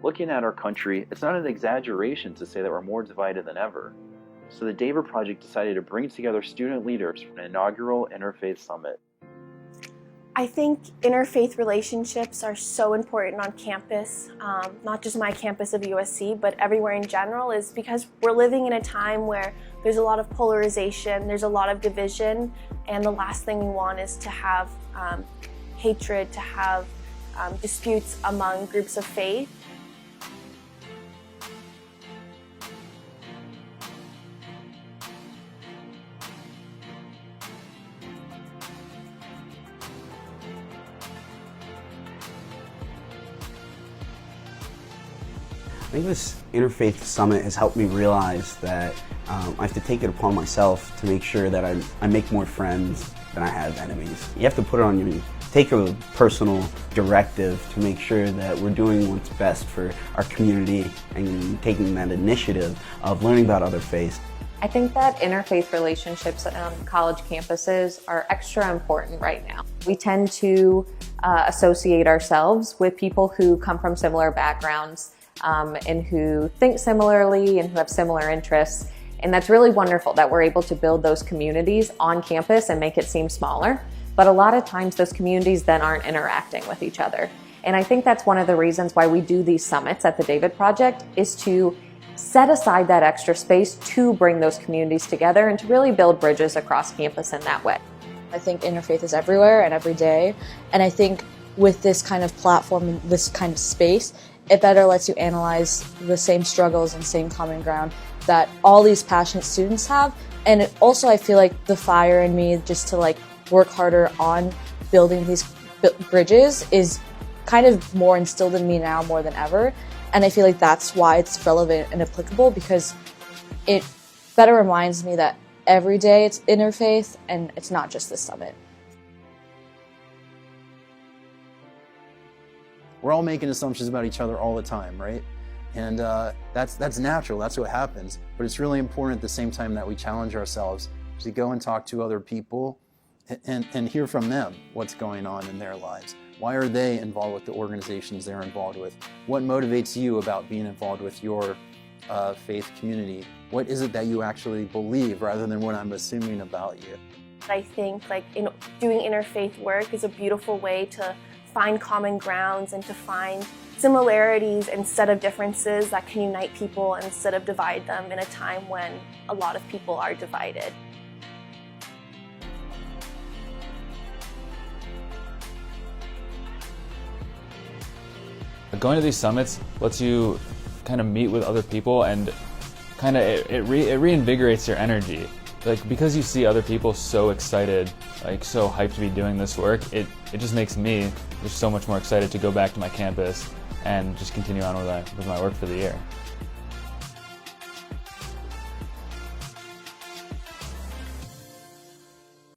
Looking at our country, it's not an exaggeration to say that we're more divided than ever. So the David Project decided to bring together student leaders for an inaugural Interfaith Summit. I think interfaith relationships are so important on campus, not just my campus of USC, but everywhere in general, is because we're living in a time where there's a lot of polarization, there's a lot of division, and the last thing we want is to have hatred, to have disputes among groups of faith. I think this Interfaith Summit has helped me realize that I have to take it upon myself to make sure that I make more friends than I have enemies. You have to put it on you, take a personal directive to make sure that we're doing what's best for our community and taking that initiative of learning about other faiths. I think that interfaith relationships on college campuses are extra important right now. We tend to associate ourselves with people who come from similar backgrounds and who think similarly and who have similar interests. And that's really wonderful that we're able to build those communities on campus and make it seem smaller. But a lot of times those communities then aren't interacting with each other. And I think that's one of the reasons why we do these summits at the David Project, is to set aside that extra space to bring those communities together and to really build bridges across campus in that way. I think interfaith is everywhere and every day. And I think with this kind of platform and this kind of space, it better lets you analyze the same struggles and same common ground that all these passionate students have. And it also, I feel like the fire in me just to work harder on building these bridges is kind of more instilled in me now more than ever. And I feel like that's why it's relevant and applicable, because it better reminds me that every day it's interfaith and it's not just this summit. We're all making assumptions about each other all the time, right? And that's natural, that's what happens. But it's really important at the same time that we challenge ourselves to go and talk to other people and hear from them what's going on in their lives. Why are they involved with the organizations they're involved with? What motivates you about being involved with your faith community? What is it that you actually believe rather than what I'm assuming about you? I think doing interfaith work is a beautiful way to find common grounds and to find similarities instead of differences that can unite people instead of divide them in a time when a lot of people are divided. Going to these summits lets you kind of meet with other people, and kind of it reinvigorates your energy. Because you see other people so excited, so hyped to be doing this work, it just makes me just so much more excited to go back to my campus and just continue on with my work for the year.